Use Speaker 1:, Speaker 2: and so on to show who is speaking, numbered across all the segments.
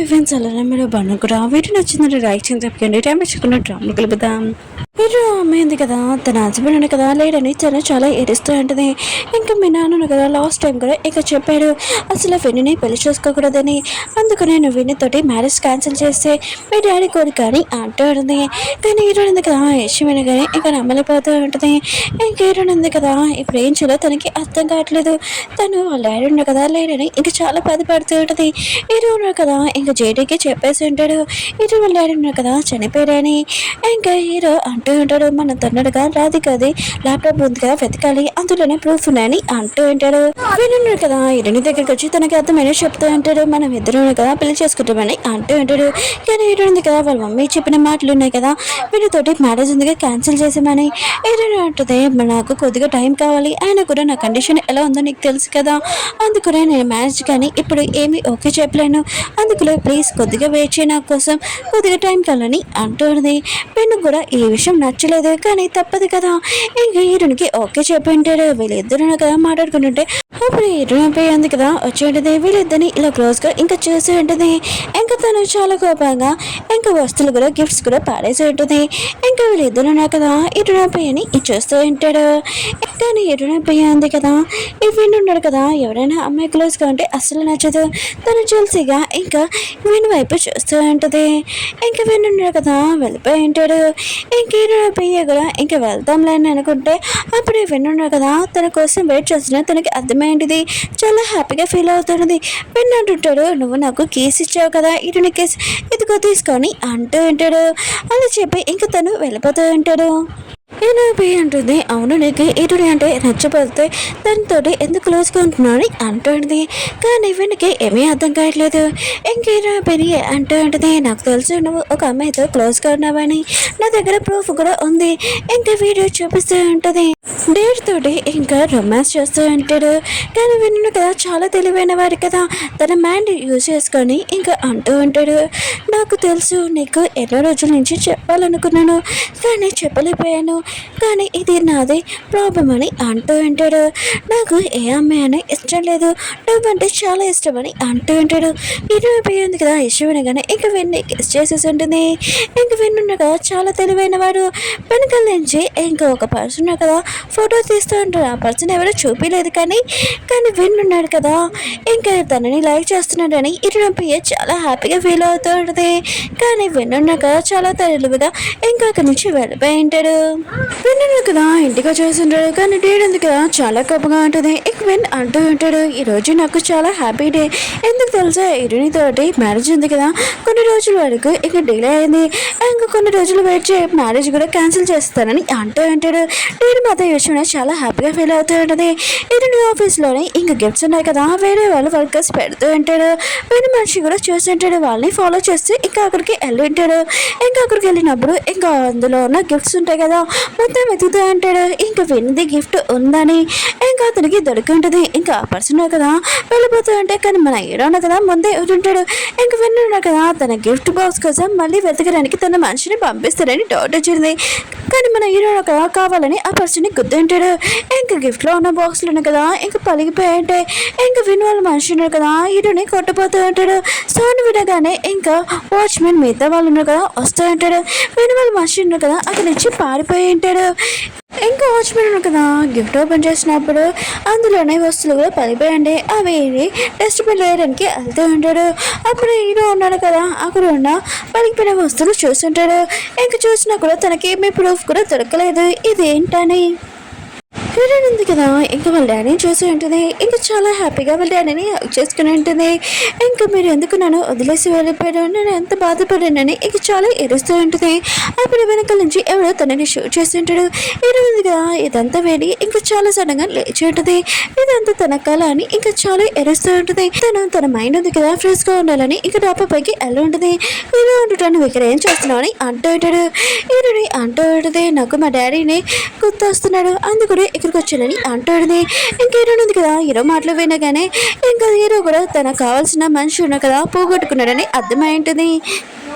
Speaker 1: Events అలానే మీరు బాగున్నా కూడా వీడియో నచ్చిందంటే లైక్ చేసి చెప్పండి. టైం వచ్చుకున్న డ్రామా కలుపుదాం. మీరు అమ్మాయింది కదా, తన హస్బెండ్ ఉంది కదా లేడని తను చాలా ఏడుస్తూ ఉంటుంది. ఇంకా మీ నాన్న కదా లాస్ట్ టైం కూడా ఇక చెప్పాడు అసలు విన్ని పెళ్లి చేసుకోకూడదని, అందుకనే నువ్వు విన్నితోటి మ్యారేజ్ క్యాన్సిల్ చేస్తే మీ డాడీ కోరిక అని అంటూ ఉంటుంది. కానీ హీరోయిన్ ఉంది కదా విషయం వినగానే ఇక నమ్మలేకపోతూ ఉంటుంది. ఇంక హీరోయిన్ ఉంది కదా ఇప్పుడు ఏం చేయాలో తనకి అర్థం కావట్లేదు. తను వాళ్ళ డాడీ ఉన్న కదా లేడని ఇంకా చాలా బాధపడుతూ ఉంటుంది. హీరో ఉన్నారు కదా ఇంకా జేడీకి చెప్పేసి ఉంటాడు హీరో వాళ్ళ డాడీ ఉన్నారు కదా చనిపోయారని. ఇంకా హీరో అంటూ ఉంటాడు మన తొందరగా రాధికది ల్యాప్టాప్ ఉంది కదా వెతకాలి, అందులోనే ప్రూఫ్ ఉన్నాయని అంటూ ఉంటాడు. వీళ్ళున్నారు కదా హీరోని దగ్గరికి వచ్చి తనకి అర్థమైన చెప్తూ ఉంటాడు మనం ఇద్దరు కదా పెళ్లి చేసుకుంటామని అంటూ ఉంటాడు. కానీ హీరో ఉంది కదా వాళ్ళ మమ్మీ చెప్పిన మాటలు ఉన్నాయి కదా వీళ్ళతోటి మ్యారేజ్ ఉంది క్యాన్సిల్ చేసామని. హీరోయిన్ అంటుంది నాకు కొద్దిగా టైం కావాలి, ఆయన కూడా నా కండిషన్ ఎలా ఉందో నీకు తెలుసు కదా, అందుకనే నేను మ్యారేజ్ కానీ ఇప్పుడు ఏమీ ఓకే చెప్పలేను, అందుకనే ప్లీజ్ కొద్దిగా వెయిట్ చేయి, నా కోసం కొద్దిగా టైం కావాలని అంటుంది. పెన్ను కూడా ఈ విషయం నచ్చలేదు కానీ తప్పదు కదా. ఇంకా హీరోనికి ఓకే చెప్పింటాడు. వీళ్ళిద్దరు కదా మాట్లాడుకుంటుంటే అప్పుడు హీరోయిన్ పోయింది కదా వచ్చి వీళ్ళిద్దరిని ఇలా క్లోజ్ గా ఇంకా చూసి ఉంటుంది. ఇంకా తను చాలా కోపంగా ఇంకా వస్తువులు కూడా గిఫ్ట్స్ కూడా పాడేసి ఉంటుంది. ఇంకా వీళ్ళిద్దరు కదా హీరోయిన్ పోయని చూస్తూ ఉంటాడు. కానీ హీరోయిన్ పోయింది కదా ఈ విన్ ఉన్నాడు కదా ఎవరైనా అమ్మాయి క్లోజ్ గా ఉంటే అస్సలు నచ్చదు. తను చూసిగా ఇంకా విన్ వైపు చూస్తూ ఉంటుంది. ఇంకా విన్ ఉన్నాడు కదా వెళ్ళిపోయి ఉంటాడు. ఇంక హీరోయిన్ పోయి కూడా ఇంకా వెళ్తాంలే అని అనుకుంటే అప్పుడు విన్ ఉన్నాడు కదా తన కోసం వెయిట్ చేస్తున్నా తనకి అర్థమైంది. చాలా హ్యాపీగా ఫీల్ అవుతున్నది. విన్ అంటుంటాడు నువ్వు నాకు కేసు ఇచ్చావు కదా ఇటుని కేసు ఇదిగో తీసుకొని అంటూ ఉంటాడు. అని చెప్పి ఇంకా తను వెళ్ళిపోతూ ఉంటాడు. ఏనాపి అంటుంది అవును నీకు ఇటుడి అంటే నచ్చపోతే దానితో ఎందుకు క్లోజ్గా ఉంటున్నాను అంటుంది. కానీ వీనికి ఏమీ అర్థం కావట్లేదు. ఇంకేనాపిని అంటూ ఉంటుంది నాకు తెలుసు నువ్వు ఒక అమ్మాయితో క్లోజ్గా ఉన్నావని, నా దగ్గర ప్రూఫ్ కూడా ఉంది, ఇంకా వీడియో చూపిస్తూ ఉంటుంది. డేట్ తోటి ఇంకా రొమాన్స్ చేస్తూ ఉంటాడు. కానీ విన్ను కదా చాలా తెలివైన వాడు కదా తన మైండ్ యూజ్ చేసుకొని ఇంకా అంటూ ఉంటాడు నాకు తెలుసు నీకు ఎన్నో రోజుల నుంచి చెప్పాలనుకున్నాను కానీ చెప్పలేకపోయాను, కానీ ఇది నాది ప్రాబ్లం అని అంటూ ఉంటాడు. నాకు ఏ అమ్మాయి అని ఇష్టం లేదు, నువ్వంటే చాలా ఇష్టం అని అంటూ ఉంటాడు. ఇది అయిపోయింది కదా ఇష్టం కానీ ఇంకా విన్ని కిస్ చేసేసి ఉంటుంది. ఇంక విన్నున్న కదా చాలా తెలివైన వాడు వెనకాల నుంచి ఇంకా ఒక పర్సన్ కదా ఫోటో తీస్తూ ఉంటాడు. ఆ పర్సన్ ఎవరో చూపించలేదు కానీ విన్నున్నాడు కదా ఇంకా తనని లైక్ చేస్తున్నాడని ఇటునొప్పి చాలా హ్యాపీగా ఫీల్ అవుతూ ఉంటుంది. కానీ విన్నున్న కదా చాలా తెలివిగా ఇంకా అక్కడి నుంచి వెళ్ళిపోయి ఉంటాడు. విన్ను కదా ఇంటికి వచ్చేసింటాడు. కానీ డేట్ ఉంది కదా చాలా కోపంగా ఉంటుంది. ఇక విన్ అంటూ ఉంటాడు ఈరోజు నాకు చాలా హ్యాపీ డే, ఎందుకు తెలుసా ఇరుని తోటి మ్యారేజ్ ఉంది కదా కొన్ని రోజుల వరకు ఇక డిలే అయింది, ఇంకా కొన్ని రోజులు వెయిట్ చేయి మ్యారేజ్ కూడా క్యాన్సిల్ చేస్తానని అంటూ ఉంటాడు. డేట్ మాత్రం ఈ విషయంలో చాలా హ్యాపీగా ఫీల్ అవుతూ ఉంటుంది. ఇరుని ఆఫీస్లోనే ఇంకా గిఫ్ట్స్ ఉన్నాయి కదా వేరే వాళ్ళు వర్కర్స్ పెడుతూ ఉంటాడు. వేరే మనిషి కూడా చూస్తుంటాడు, వాళ్ళని ఫాలో చేస్తూ ఇంకా అక్కడికి వెళ్ళి ఉంటాడు. ఇంకా అక్కడికి వెళ్ళినప్పుడు ఇంకా అందులో ఉన్న గిఫ్ట్స్ ఉంటాయి కదా మొత్తం వెతుకుతూ ఉంటాడు. ఇంకా విన్నది గిఫ్ట్ ఉందని ఇంకా అతనికి దొరికింటుంది. ఇంకా ఆ పర్సన్ కదా వెళ్ళిపోతూ ఉంటే కానీ మన హీరో కదా ముందే ఉంటాడు. ఇంకా విన్నాడు కదా తన గిఫ్ట్ బాక్స్ కోసం మళ్ళీ వెతకడానికి తన మనిషిని పంపిస్తారని డౌట్ వచ్చింది. కానీ మన హీరో కదా కావాలని ఆ పర్సన్ని గుర్తుంటాడు. ఇంకా గిఫ్ట్లో ఉన్న బాక్స్లు ఉన్నాయి కదా ఇంకా పలిగిపోయి ఉంటాయి. ఇంకా విన్ వాళ్ళ మనిషి ఉన్నారు కదా హీరోని కొట్టపోతూ ఉంటాడు. సౌండ్ వినగానే ఇంకా వాచ్మెన్ మిగతా వాళ్ళు ఉన్నారు కదా వస్తూ ఉంటాడు. విన్ వాళ్ళ మనిషి ఉన్నారు కదా అక్కడి నుంచి పారిపోయి ఉంటాడు. ఇంకా వాచ్మెన్ ఉన్నారు కదా గిఫ్ట్ ఓపెన్ చేసినప్పుడు అందులోనే వస్తువులు కూడా పడిపోయండి, అవి డస్ట్బిన్ వేయడానికి వెళ్తూ ఉంటాడు. అప్పుడు హీరో ఉన్నాడు కదా అక్కడ ఉన్న పలిగిపోయిన వస్తువులు చూస్తుంటాడు. ఇంకా చూసినా కూడా తనకేమీ ప్రూఫ్ కూడా దొరకలేదు ఇదేంటని. హీరోయిన్ ఉంది కదా ఇంకా వాళ్ళ డాడీని చూసి ఉంటుంది. ఇంకా చాలా హ్యాపీగా వాళ్ళ డాడీని చేసుకుని ఉంటుంది. ఇంకా మీరు ఎందుకు నన్ను వదిలేసి వెళ్ళిపోయాడు, నేను ఎంత బాధపడానని ఇంకా చాలా ఏడుస్తూ ఉంటుంది. అప్పుడు వెనకాల నుంచి ఎవరో తనని షూట్ చేసి ఉంటాడు. హీరోయిన్ ఉంది కదా ఇదంతా వేడి ఇంకా చాలా సడన్గా లేచి ఉంటుంది. ఇదంతా తన కళ అని ఇంకా చాలా ఏడుస్తూ ఉంటుంది. తన మైండ్ ఉంది కదా ఫ్రెష్గా ఉండాలని ఇంకా డాబా పైకి వెళ్ళి ఉంటుంది. హీరో అంటుంటాను నువ్వు ఇక్కడ ఏం చేస్తున్నావు అని అంటూ ఉంటాడు. హీరోని అంటూ ఉంటుంది నాకు మా డాడీని గుర్తొస్తున్నాడు అందుకనే ఇక్కడికి వచ్చానని అంటాడుది. ఇంకా హీరో ఉంది కదా హీరో మాటలు వినగానే ఇంకా హీరో కూడా తనకు కావాల్సిన మనిషి ఉన్న కదా పోగొట్టుకున్నాడని అర్థమై ఉంటుంది.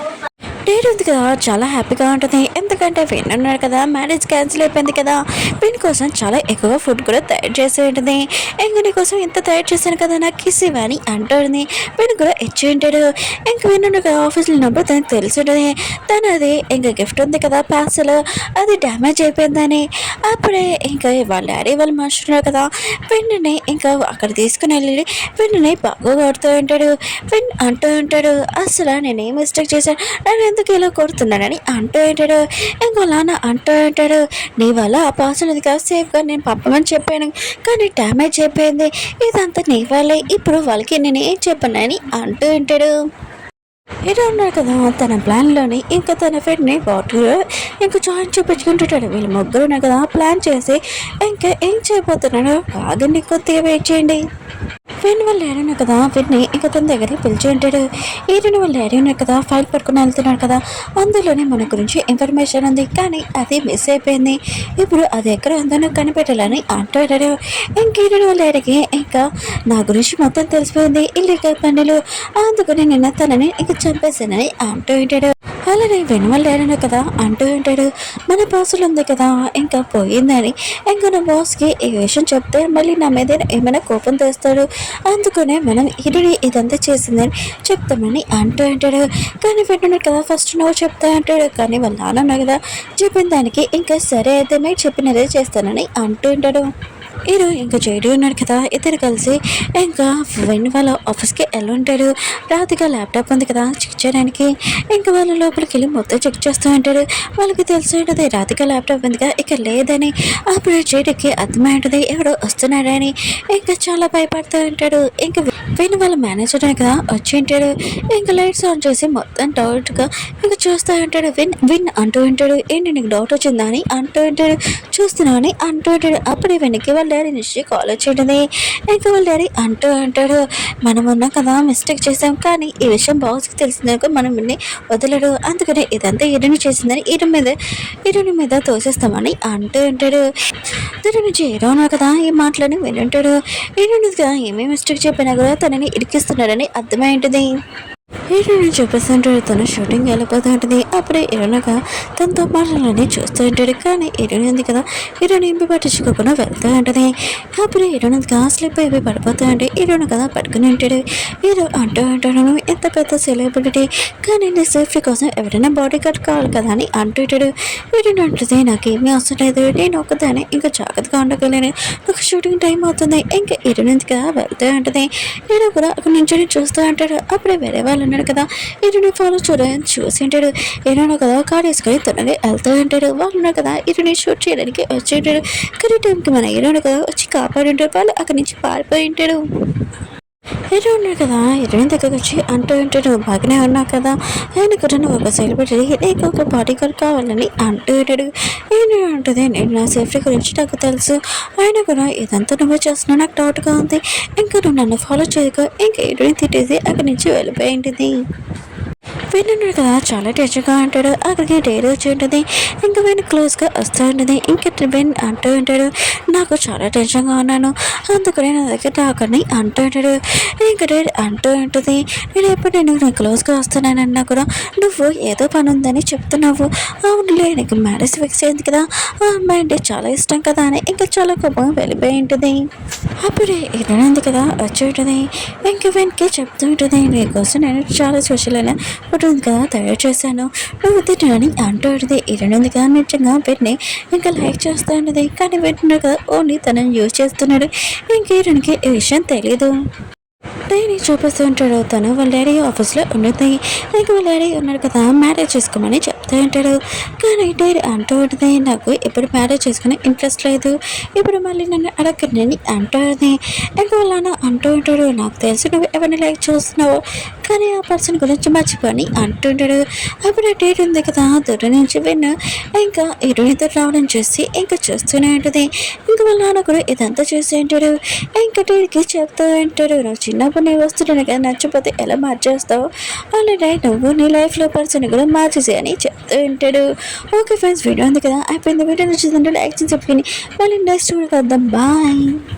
Speaker 1: డేట్ ఉంది కదా చాలా హ్యాపీగా ఉంటుంది. ఎందుకంటే విన్ ఉన్నాడు కదా, మ్యారేజ్ క్యాన్సిల్ అయిపోయింది కదా, విన్ కోసం చాలా ఎక్కువ ఫుడ్ కూడా తయారు చేసి ఉంటుంది. ఇంక నీ కోసం ఇంత తయారు చేశాను కదా నాకు కిస్ ఇవ్వని అంటుంది. విన్ కూడా ఇచ్చి ఉంటాడు. ఇంక విన్ ఉన్నాడు కదా ఆఫీస్లో ఉన్నప్పుడు తనకు తెలిసి ఉంటుంది తను అది ఇంకా గిఫ్ట్ ఉంది కదా పార్సల్ అది డ్యామేజ్ అయిపోయిందని. అప్పుడే ఇంకా వాళ్ళ డాడీ వాళ్ళు మనుషున్నారు కదా విన్ని ఇంకా అక్కడ తీసుకుని వెళ్ళి విన్ని బాగా కొడుతూ ఉంటాడు. విన్ అంటూ ఉంటాడు అసలు నేనేం మిస్టేక్ చేశాను, నన్ను ఎందుకు ఇలా కొడుతున్నానని అంటూ ఉంటాడు. ఇంకో నాన్న అంటూ ఉంటాడు నీ వల్ల ఆ పార్సల్ అది కాదు సేఫ్గా నేను పంపమని చెప్పాను కానీ డ్యామేజ్ అయిపోయింది, ఇదంతా నీ వల్లే, ఇప్పుడు వాళ్ళకి నేను ఏం చెప్పానని అంటూ ఉంటాడు. ఇలా ఉన్నారు కదా తన ప్లాన్లోని ఇంకా తన ఫ్రెండ్ని వాటర్ ఇంకా జాయిన్ చూపించుకుంటుంటాడు. వీళ్ళు ముగ్గురు ఉన్నారు కదా ప్లాన్ చేసి ఇంకా ఏం చేయబోతున్నాడో ఆగండి కొద్దిగా వెయిట్ చేయండి. విన్ వాళ్ళ డాడీ ఉన్నారు కదా విన్ని ఇంకా తన దగ్గరికి పిలిచి ఉంటాడు. ఈయన వాళ్ళ డాడీ ఉన్నారు కదా ఫైల్ పట్టుకుని వెళ్తున్నాడు కదా, అందులోనే మన గురించి ఇన్ఫర్మేషన్ ఉంది కానీ అది మిస్ అయిపోయింది, ఇప్పుడు అది ఎక్కడ ఉందో నాకు కనిపెట్టాలని అంటాడు. ఇంక ఈయన వాళ్ళ డాడీకి ఇంకా నా గురించి మొత్తం తెలిసిపోయింది, ఇల్లీగల్ పనులు, అందుకని నిన్న తనని ఇంక చంపేశానని అంటూ ఉంటాడు. అలానే విన్ వాళ్ళ డాడీ ఉన్నారు కదా అంటూ ఉంటాడు మన బాసులు ఉంది కదా ఇంకా పోయిందని, ఇంకా నా బాస్కి ఈ విషయం చెప్తే మళ్ళీ నా మీద ఏమైనా కోపం తెస్తాడు, అందుకనే మనం ఇది ఇదంతా చేసిందని చెప్తామని అంటూ ఉంటాడు. కానీ వింటున్నాడు కదా ఫస్ట్ నువ్వు చెప్తా అంటాడు. కానీ వాళ్ళ నాన్న కదా చెప్పిన దానికి ఇంకా సరే అయితే మీరు చెప్పినదే చేస్తానని అంటూ ఉంటాడు. హీరో ఇంకా జైడు ఉన్నాడు కదా ఇద్దరు కలిసి ఇంకా విన్ వాళ్ళ ఆఫీస్కి వెళ్ళి ఉంటాడు. రాధిక ల్యాప్టాప్ ఉంది కదా చెక్ చేయడానికి, ఇంకా వాళ్ళ లోపలికి వెళ్ళి మొత్తం చెక్ చేస్తూ ఉంటాడు. వాళ్ళకి తెలిసి ఉంటుంది రాధిక ల్యాప్టాప్ ఉందిగా ఇక లేదని. అప్పుడు జైడుకి అర్థమై ఉంటుంది ఎవడో వస్తున్నాడని, ఇంకా చాలా భయపడుతూ ఉంటాడు. ఇంకా విన్ వాళ్ళ మేనేజర్ కదా వచ్చి ఉంటాడు. ఇంకా లైట్స్ ఆన్ చేసి మొత్తం డౌట్గా ఇంకా చూస్తూ ఉంటాడు. విన్ విన్ అంటూ ఉంటాడు ఏంటి నీకు డౌట్ వచ్చిందా అని అంటూ ఉంటాడు. చూస్తున్నా అని అంటూ ఉంటాడు. అప్పుడే వెనక్కి వాళ్ళ డాడీ నుంచి కాల్ వచ్చేటది. ఇంకా వాళ్ళ డాడీ అంటూ అంటాడు మనం ఉన్నాం కదా మిస్టేక్ చేసాం కానీ ఈ విషయం బాస్కి తెలిసిందనుకో మనం విన్ని వదలడు, అందుకని ఇదంతా ఈరుని చేసిందని ఈరుని మీద తోసేస్తామని అంటూ ఉంటాడు. దీని నుంచి ఏరోనా కదా ఈ మాటలని వింటుంటాడు. ఈరుని కదా ఏమేమి మిస్టేక్ చెప్పినా కూడా తనని ఇరికిస్తున్నాడని అర్థమై ఉంటుంది. హీరోయిన్ చూపిస్తుంటాడు తను షూటింగ్ వెళ్ళిపోతూ ఉంటుంది. అప్పుడే హీరోయిన్గా తనతో మాటలన్నీ చూస్తూ ఉంటాడు. కానీ హీరోయిన్ ఉంది కదా హీరోయిన్ ఏమి పట్టించుకోకుండా వెళ్తూ ఉంటుంది. అప్పుడు హీరోయిన్గా స్లిప్ అయిపోయి పడిపోతూ ఉంటే హీరోయిన్ కదా పట్టుకుని ఉంటాడు. హీరో అంటూ ఉంటాడు ఎంత పెద్ద సెలబ్రిటీ కానీ నీ సేఫ్టీ కోసం ఎవరైనా బాడీ గార్డ్ కావాలి కదా అని అంటుంటాడు. హీరోయిన్ అంటుంది నాకేమీ అవసరం లేదు, నేను ఒక్కదాన్ని ఇంకా జాగ్రత్తగా ఉండగలను, నాకు షూటింగ్ టైం అవుతుంది. ఇంకా హీరోయిన్గా వెళ్తూ ఉంటుంది. హీరో కూడా అక్కడి నుంచి చూస్తూ ఉంటాడు. అప్పుడే వేరే వాళ్ళు ఉన్నాడు కదా ఇరుని ఫాలో చూడని చూసి ఉంటాడు. ఏమన్నా కదా కార్ వేసుకొని తొందరగా వెళ్తూ ఉంటాడు. వాళ్ళు ఉన్నారు కదా ఇరుని షూట్ చేయడానికి వచ్చి ఉంటాడు. కానీ టైంకి మన హీరోయిన్ కదా వచ్చి కాపాడి ఉంటాడు. వాళ్ళు అక్కడి నుంచి పారిపోయి ఉంటాడు. హీరో ఉన్నాడు కదా హీరోయిన్ దగ్గరకు వచ్చి అంటూ ఉంటాడు బాగానే ఉన్నావు కదా, ఆయన కూడా నువ్వు ఒక సెలబ్రిటీ నీకు ఒక బాడీ గార్డ్ కావాలని అంటూ ఉంటాడు. ఏమి ఉంటుంది నేను నా సేఫ్టీ గురించి నాకు తెలుసు, ఆయన కూడా ఇదంతా నువ్వు చేస్తున్నావు నాకు డౌట్గా ఉంది, ఇంకా నువ్వు నన్ను ఫాలో చేయకు, ఇంకా హీరోయిన్ తిట్టేసి అక్కడి నుంచి వెళ్ళిపోయి ఉంటుంది. విన్నాడు కదా చాలా టెన్షన్గా అంటాడు. అక్కడికి డైరీ వచ్చి ఉంటుంది. ఇంకా వీళ్ళు క్లోజ్గా వస్తూ ఉంటుంది. ఇంకా విన్ అంటూ ఉంటాడు నాకు చాలా టెన్షన్గా ఉన్నాను అందుకని నా దగ్గర రాకని అంటూ ఉంటాడు. ఇంకా డైరీ అంటూ ఉంటుంది నేను ఎప్పుడు నేను క్లోజ్గా వస్తున్నానన్నా కూడా నువ్వు ఏదో పని ఉందని చెప్తున్నావు, అవునులే నీకు మ్యారేజ్ ఫిక్స్ అయింది కదా ఆ అమ్మాయి అంటే చాలా ఇష్టం కదా అని ఇంకా చాలా కోపంగా వెళ్ళిపోయి ఉంటుంది. అప్పుడే ఇరవై కదా వచ్చి ఉంటుంది. ఇంకా వెనక్కి చెప్తూ ఉంటుంది నీకోసం నేను చాలా స్పెషల్ అయిన ఫోటోని కదా తయారు చేశాను, నువ్వు తినని అంటూ ఉంటుంది. ఇరవై కదా నిజంగా పెట్టి ఇంకా లైక్ చేస్తూ ఉంటుంది. కానీ పెట్టినాడు కదా ఓన్లీ తనని యూజ్ చేస్తున్నాడు. ఇంకా ఇరణికి ఈ విషయం తెలీదు. డైరీ చూపిస్తూ ఉంటాడు. తను వాళ్ళ డాడీ ఆఫీస్లో ఉన్నది. ఇంకా వాళ్ళ డాడీ ఉన్నాడు కదా మ్యారేజ్ చేసుకోమని చెప్తూ ఉంటాడు. కానీ డైరీ అంటూ ఉంటుంది నాకు ఇప్పుడు మ్యారేజ్ చేసుకునే ఇంట్రెస్ట్ లేదు, ఇప్పుడు మళ్ళీ నన్ను అడగండి అంటూ ఉంటుంది. ఇంకా వాళ్ళ నాన్న అంటూ ఉంటాడు నాకు తెలిసి నువ్వు ఎవరిని లైక్ చూస్తున్నావు కానీ ఆ పర్సన్ గురించి మర్చిపోని అంటుంటాడు. అప్పుడు డేట్ ఉంది కదా దూరం నుంచి విన్ను ఇంకా ఇరునితో రావడం చూసి ఇంకా చూస్తూనే ఉంటుంది. ఇంకా వాళ్ళ నాన్న కూడా ఇదంతా చూసి ఉంటాడు. ఇంకా డేట్కి చెప్తూ ఉంటాడు నువ్వు చిన్నప్పుడు నీ వస్తువులను కదా నచ్చిపోతే ఎలా మార్చేస్తావు, ఆల్రెడీ నువ్వు నీ లైఫ్లో పర్సన్ కూడా మార్చేసి అని చెప్తూ ఉంటాడు. ఓకే ఫ్రెండ్స్ వీడియో ఉంది కదా అయిపోయింది. వీడియో నచ్చిందంటే లైక్ చేసి చెప్పుకొని మళ్ళీ నెక్స్ట్ వీడియో కద్దాం. బాయ్.